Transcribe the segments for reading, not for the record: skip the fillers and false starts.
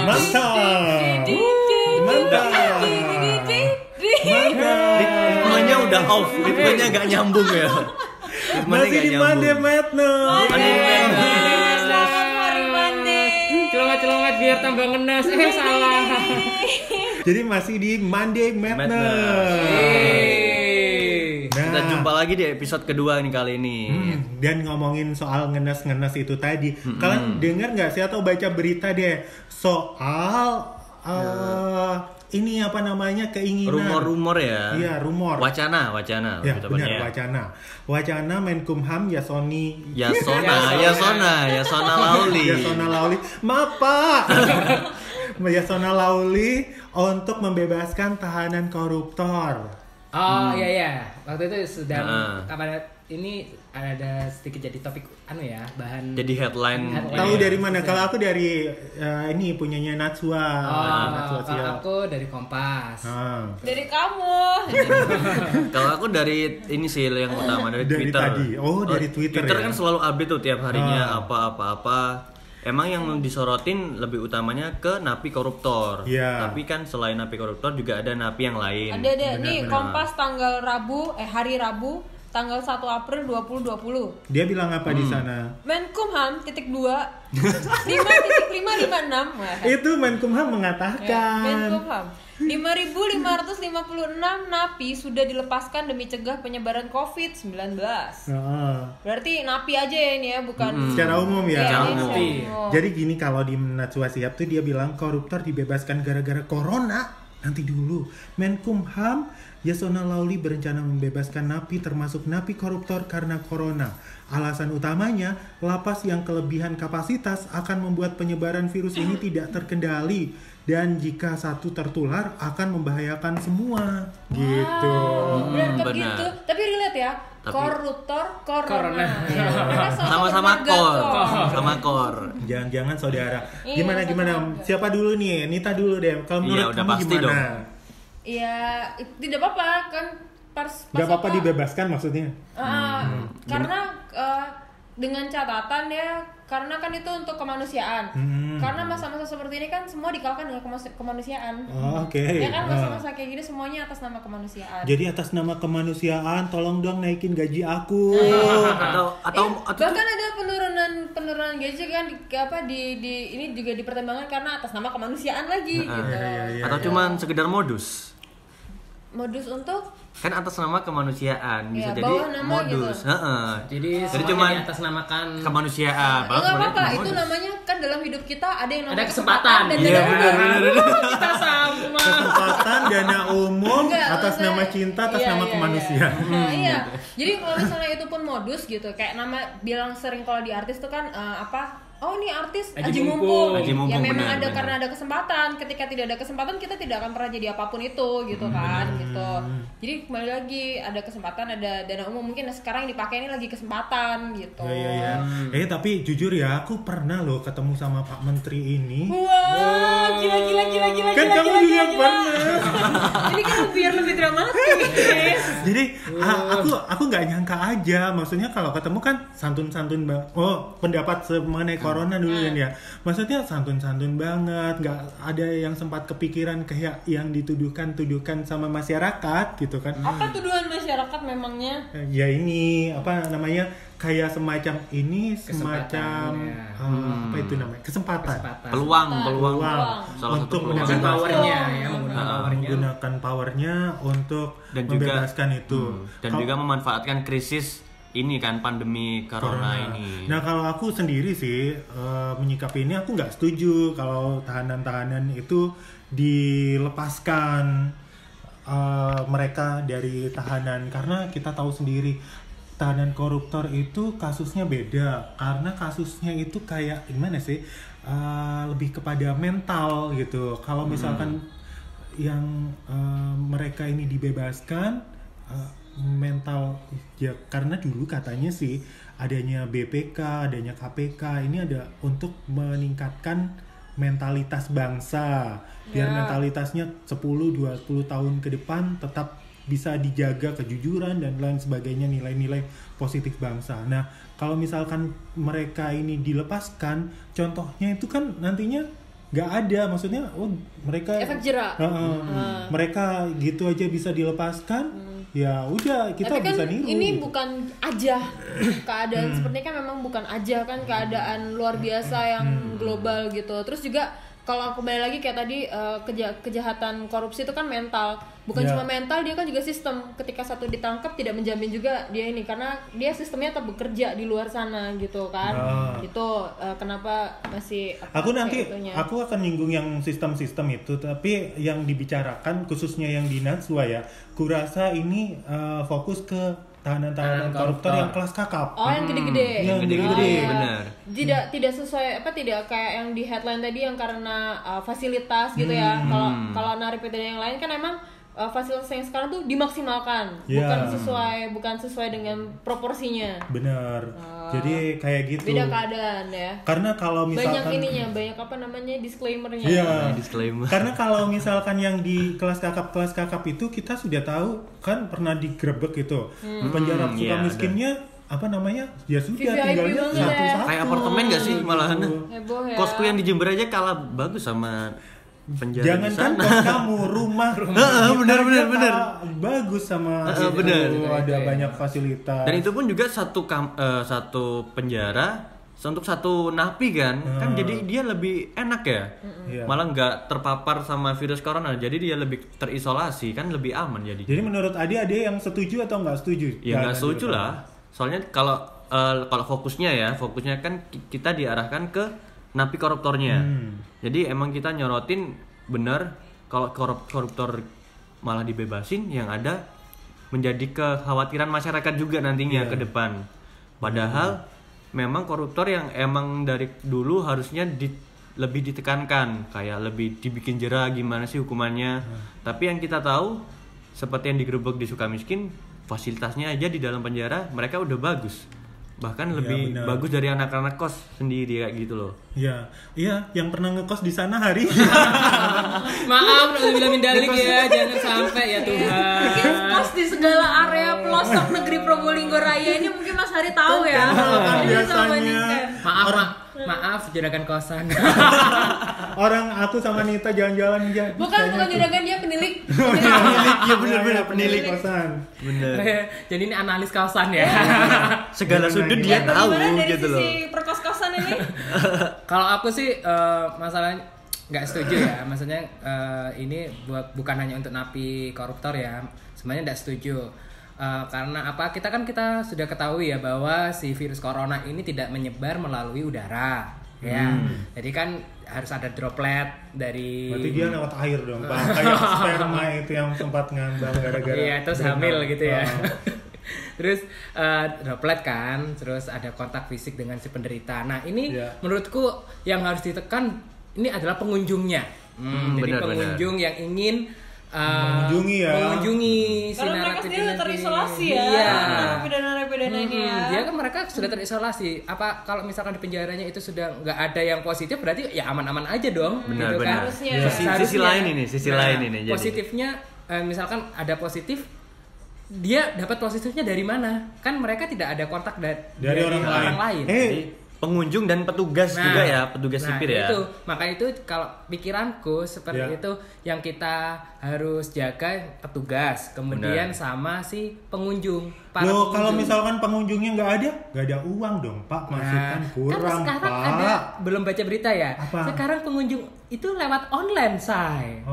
Mantap. Ritmenya udah off, ritmenya gak nyambung ya. Masih di Monday Madness. Selamat hari Monday. Celongat biar tambah ngenes. Salah. Jadi masih di Monday Madness. Kita jumpa lagi di episode kedua nih kali ini. Dan ngomongin soal ngenes-ngenes itu tadi, kalian dengar nggak sih atau baca berita deh soal ini apa namanya, keinginan Rumor-rumor ya. Iya, rumor. Wacana. Ya, benar, wacana Menkumham Yasona Lauli. Maaf Pak. Yasona Lauli untuk membebaskan tahanan koruptor. Oh iya. Waktu itu sedang ini ada sedikit jadi topik bahan. Jadi headline. Tahu dari mana? Kalau aku dari ini punyanya Natsua. Kalau aku dari Kompas. Dari kamu. Kalau aku dari ini sih yang utama dari Twitter. Tadi. Oh, dari Twitter. Twitter ya? kan selalu update tuh tiap harinya apa. Emang yang disorotin lebih utamanya ke napi koruptor. Yeah. Tapi kan selain napi koruptor juga ada napi yang lain. Ada nih Kompas tanggal hari Rabu tanggal 1 April 2020. Dia bilang apa di sana? Menkumham ×2 5.556. Itu Menkumham mengatakan. Menkumham 5.556 napi sudah dilepaskan demi cegah penyebaran COVID-19. Berarti napi aja ya ini ya, bukan secara umum ya. Secara umum. Jadi gini, kalau di Natsua Siap tuh dia bilang koruptor dibebaskan gara-gara corona. Nanti dulu, Menkumham Yasona Lauli berencana membebaskan napi termasuk napi koruptor karena corona. Alasan utamanya, lapas yang kelebihan kapasitas akan membuat penyebaran virus ini tidak terkendali. Dan jika satu tertular akan membahayakan semua. Gitu. Benar gitu. Tapi relate ya. Koruptor, corona. Sama-sama kor. Jangan-jangan saudara. Gimana? Siapa dulu nih? Nita dulu deh. Kalau menurut udah kamu pasti gimana? dong. Iya, tidak apa-apa kan. Gak apa-apa dibebaskan maksudnya? Karena dengan catatan ya, karena kan itu untuk kemanusiaan. Karena masa-masa seperti ini kan semua dikalahkan dengan kemanusiaan. Oke. Ya kan masa-masa kayak gini semuanya atas nama kemanusiaan. Jadi atas nama kemanusiaan, tolong dong naikin gaji aku. atau bahkan ada penurunan gaji kan di ini juga dipertimbangkan karena atas nama kemanusiaan lagi gitu. atau cuman sekedar modus untuk kan atas nama kemanusiaan bisa ya, jadi nama modus gitu. Jadi cuma atas namakan kemanusiaan. Enggak apa-apa, itu namanya kan dalam hidup kita ada yang namanya kesempatan dan dana umum. Kita sama. Kesempatan dana umum atas nama cinta, atas nama kemanusiaan. Iya. Jadi kalau misalnya itu pun modus gitu, kayak nama bilang sering kalau di artis tuh kan oh ini artis Aji Mumpung. Ya memang ada karena ada kesempatan. Ketika tidak ada kesempatan kita tidak akan pernah jadi apapun itu gitu kan gitu. Jadi kembali lagi ada kesempatan, ada dana umum, mungkin sekarang yang dipakai ini lagi kesempatan gitu. Iya. Tapi jujur ya, aku pernah loh ketemu sama Pak Menteri ini. Wah, gila. Kan kamu juga pernah. Ini kan biar lebih dramatis. Jadi aku nggak nyangka aja. Maksudnya kalau ketemu kan santun-santun pendapat mengenai corona dulu kan ya. Maksudnya santun-santun banget, nggak ada yang sempat kepikiran kayak yang dituduhkan sama masyarakat gitu kan. Apa tuduhan masyarakat memangnya? Ya ini apa namanya, kayak semacam apa itu namanya, kesempatan. peluang Salah satu untuk menggunakan powernya untuk dan juga membebaskan itu dan juga memanfaatkan krisis ini kan, pandemi corona ini. Nah kalau aku sendiri sih menyikapi ini, aku nggak setuju kalau tahanan-tahanan itu dilepaskan mereka dari tahanan, karena kita tahu sendiri tahanan koruptor itu kasusnya beda, karena kasusnya itu kayak gimana sih, lebih kepada mental gitu. Kalau misalkan yang mereka ini dibebaskan mental ya, karena dulu katanya sih adanya BPK, adanya KPK ini ada untuk meningkatkan mentalitas bangsa biar mentalitasnya 10-20 tahun ke depan tetap bisa dijaga kejujuran dan lain sebagainya, nilai-nilai positif bangsa. Nah, kalau misalkan mereka ini dilepaskan, contohnya itu kan nantinya nggak ada, maksudnya mereka efek jerak. Mereka gitu aja bisa dilepaskan. Ya udah, kita tapi kan bisa niru. Ini gitu. bukan aja keadaan seperti kan, memang bukan aja kan keadaan luar biasa yang global gitu. Terus juga kalau aku kembali lagi kayak tadi kejahatan korupsi itu kan mental, bukan cuma mental, dia kan juga sistem. Ketika satu ditangkap tidak menjamin juga dia ini, karena dia sistemnya tetap bekerja di luar sana gitu kan. Itu kenapa masih aku akan nyinggung yang sistem-sistem itu, tapi yang dibicarakan khususnya yang di Najwa ya, kurasa ini fokus ke tahanan-tahanan koruptor yang kelas kakap. Oh, yang gede-gede. Yang gede-gede, benar. Tidak sesuai tidak kayak yang di headline tadi yang karena fasilitas gitu ya. Kalau narapidana yang lain kan emang fasilitas yang sekarang tuh dimaksimalkan, bukan sesuai dengan proporsinya. Benar. Jadi kayak gitu. Beda keadaan ya. Karena kalau misalkan banyak apa namanya disclaimer-nya. Iya. Disclaimer. Karena kalau misalkan yang di kelas kakap itu kita sudah tahu kan pernah digrebek gitu. Di penjara suka miskinnya apa namanya? Ya sudah VIP tinggalnya satu-satu. Kayak apartemen gak sih malahan? Heboh ya. Kosku yang di Jember aja kalah bagus sama penjara. Jangan di kan sana. kos kamu, rumah. Benar. Bagus sama benar. ada banyak fasilitas. Dan itu pun juga satu penjara untuk satu napi kan. Kan jadi dia lebih enak ya. Malah nggak terpapar sama virus corona. Jadi dia lebih terisolasi, kan lebih aman jadi. Jadi menurut Adi ada yang setuju atau nggak setuju? Ya nggak setuju lah. Soalnya kalau fokusnya kan kita diarahkan ke napi koruptornya. Jadi emang kita nyorotin bener kalau koruptor malah dibebasin, yang ada menjadi kekhawatiran masyarakat juga nantinya ke depan. Padahal memang koruptor yang emang dari dulu harusnya lebih ditekankan, kayak lebih dibikin jera gimana sih hukumannya. Tapi yang kita tahu seperti yang digerebek di Sukamiskin, fasilitasnya aja di dalam penjara mereka udah bagus. Bahkan lebih bagus dari anak-anak kos sendiri kayak gitu loh. Iya, yang pernah ngekos di sana Hari. Maaf, bilang mindalik ya, jangan sampai ya Tuhan. Mungkin kos di segala area pelosok negeri Probolinggo Raya ini mungkin Mas Hari tahu ya. Biasanya. Maaf, juragan kosan. Orang aku sama Nita jalan-jalan aja. Bukan juragan, dia penilik. Iya benar penilik kosan. Bener. Jadi ini analis kosan ya. Segala sudut dia tahu gitu loh. Sisi perkos-kosan ini. Kalau aku sih masalahnya nggak setuju ya. Maksudnya ini bukan hanya untuk napi koruptor ya. Sebenarnya nggak setuju. Karena apa? Kita sudah ketahui ya bahwa si virus corona ini tidak menyebar melalui udara, ya. Jadi kan harus ada droplet dari. Berarti dia lewat air dong, Pak. Kayak sperma itu yang sempat ngambang gara-gara. Iya, terus hamil gitu ya. Terus droplet kan, terus ada kontak fisik dengan si penderita. Nah ini menurutku yang harus ditekan ini adalah pengunjungnya. Jadi pengunjung yang ingin mengunjungi karena mereka sendiri udah terisolasi ya. Iya. Narapidana ini ya. Dia kan mereka sudah terisolasi. Apa kalau misalkan di penjaranya itu sudah nggak ada yang positif, berarti ya aman-aman aja dong. Benar. Gitu kan? Sisi lain ini. Positifnya misalkan ada positif, dia dapat positifnya dari mana? Kan mereka tidak ada kontak dari orang lain. Jadi, pengunjung dan petugas juga ya, petugas sipir ya. Makanya itu kalau pikiranku seperti itu yang kita harus jaga, petugas, kemudian sama si pengunjung. Loh, kalau misalkan pengunjungnya nggak ada uang dong, Pak. Masukan kurang, kan sekarang Pak. ada, belum baca berita ya. Apa? Sekarang pengunjung itu lewat online, say.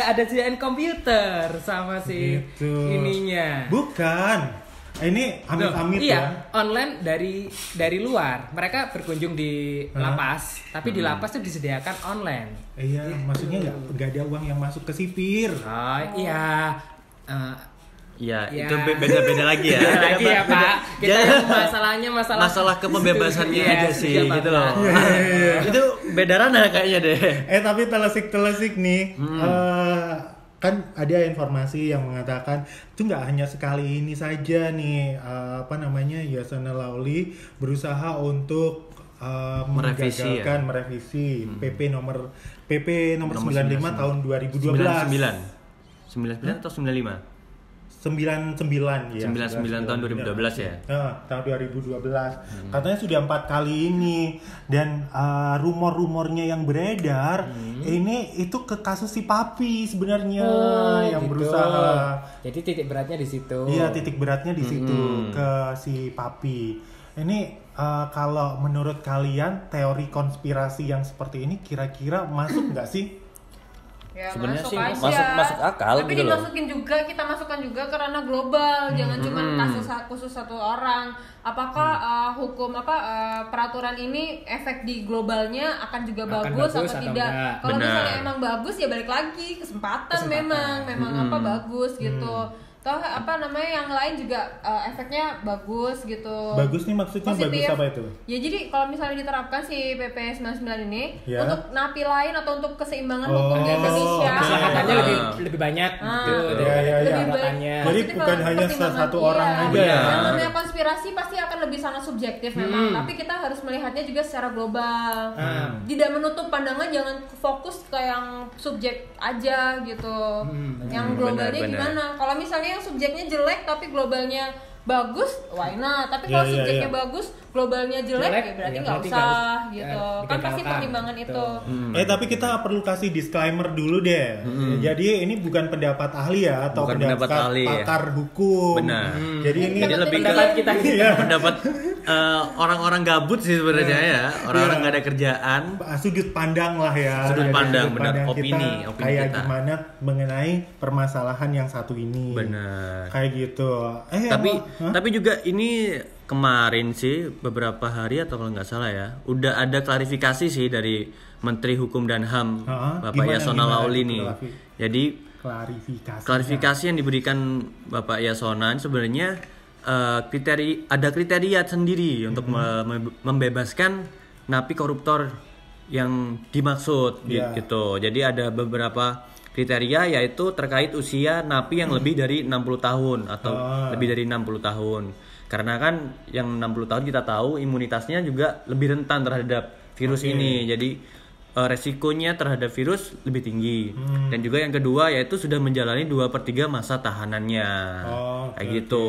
Ada CN komputer sama si ininya. Bukan. Ini amit-amit ya. Online dari luar. Mereka berkunjung di lapas, tapi di lapas itu disediakan online. Iya, maksudnya nggak ada uang yang masuk ke sipir. Oh iya. Ya, itu beda-beda lagi ya. Beda lagi ya, Pak. Kita masalah kebebasannya aja sih gitu loh. Itu beda ranah kayaknya deh. Tapi telesik nih. Kan ada informasi yang mengatakan itu nggak hanya sekali ini saja nih Yasona Lawli berusaha untuk menggagalkan merevisi PP nomor 95 tahun 2012. 99 atau 95? 99 ya. 99 tahun 2012 ya. Tahun 2012. Katanya sudah 4 kali ini dan rumor-rumornya yang beredar ini itu ke kasus si Papi sebenarnya yang gitu. berusaha. Jadi titik beratnya di situ. Iya, titik beratnya di situ ke si Papi. Ini kalau menurut kalian teori konspirasi yang seperti ini kira-kira masuk nggak sih? Ya, sebenarnya sih aja. masuk akal tapi gitu loh. dimasukin juga, kita masukkan juga ke ranah global, jangan cuma kasus khusus satu orang. Apakah hukum peraturan ini efek di globalnya akan juga bagus atau tidak? Kalau misalnya emang bagus ya balik lagi kesempatan. memang bagus gitu. Toh yang lain juga efeknya bagus gitu. Bagus nih maksudnya positif. Bagus apa itu? Ya jadi kalau misalnya diterapkan si PP 99 ini untuk napi lain atau untuk keseimbangan hukum di Indonesia, kesehatannya lebih banyak gitu lebih baik. Jadi bukan hanya satu orang aja. Yang namanya konspirasi pasti akan lebih sangat subjektif memang, tapi kita harus melihatnya juga secara global. Tidak menutup pandangan, jangan fokus ke yang subjek aja gitu. Yang globalnya gimana? Kalau misalnya yang subjeknya jelek tapi globalnya bagus, why not? Tapi kalau subjeknya bagus, globalnya jelek ya berarti nggak usah gitu. Kan pasti pertimbangan itu. Tapi kita perlu kasih disclaimer dulu deh. Jadi ini bukan pendapat ahli ya atau pendapat ahli, pakar hukum. Benar. Jadi ini lebih pendapat kita pendapat orang-orang gabut sih sebenarnya ya. Orang-orang nggak ada kerjaan. Sudut pandang lah ya. Sudut pandang benar, opini kayak kita. Gimana mengenai permasalahan yang satu ini. Benar. Kayak gitu. Tapi juga ini kemarin sih beberapa hari atau kalau nggak salah ya udah ada klarifikasi sih dari Menteri Hukum dan HAM Bapak Yasona Laoly nih. Jadi klarifikasi yang diberikan Bapak Yasona sebenarnya ada kriteria sendiri untuk membebaskan napi koruptor yang dimaksud gitu. Jadi ada beberapa kriteria yaitu terkait usia napi yang lebih dari 60 tahun atau lebih dari 60 tahun. Karena kan yang 60 tahun kita tahu imunitasnya juga lebih rentan terhadap virus ini. Jadi resikonya terhadap virus lebih tinggi. Dan juga yang kedua yaitu sudah menjalani 2/3 masa tahanannya. Kayak gitu.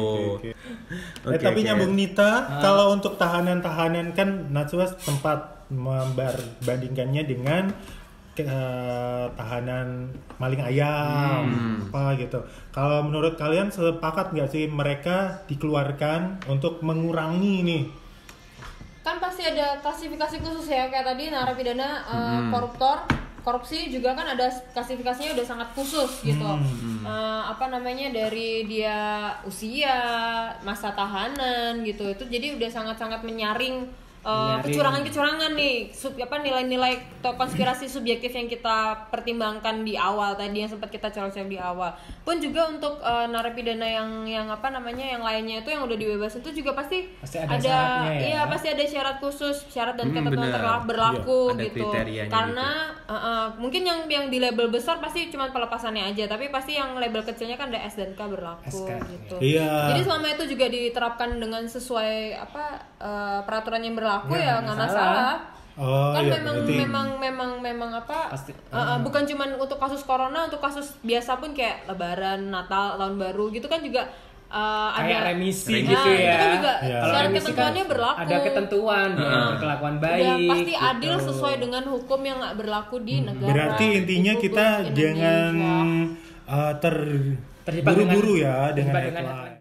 Tapi nyambung Nita, kalau untuk tahanan-tahanan kan Najwa sempat membandingkannya dengan tahanan maling ayam apa gitu. Kalau menurut kalian sepakat nggak sih mereka dikeluarkan untuk mengurangi nih? Kan pasti ada klasifikasi khusus ya, kayak tadi narapidana korupsi juga kan ada klasifikasinya udah sangat khusus gitu. Dari dia usia, masa tahanan gitu. Itu jadi udah sangat-sangat menyaring kecurangan-kecurangan nih, nilai-nilai atau konspirasi subjektif yang kita pertimbangkan di awal tadi yang sempat kita colok-colok di awal. Pun juga untuk narapidana yang lainnya itu yang udah dibebasin itu juga pasti ada pasti ada syarat khusus, syarat dan ketentuan berlaku gitu. Karena mungkin yang di label besar pasti cuma pelepasannya aja, tapi pasti yang label kecilnya kan ada S dan K berlaku gitu. Jadi selama itu juga diterapkan dengan sesuai peraturan yang berlaku ya nggak masalah. Memang bukan cuma untuk kasus corona, untuk kasus biasa pun kayak lebaran, Natal, tahun baru gitu kan juga ada remisi gitu ya. Itu kan juga syarat ketentuannya berlaku. Ada ketentuan kelakuan baik. Udah pasti adil sesuai dengan hukum yang berlaku di negara. Berarti intinya kita jangan terburu-buru ya dengan headline.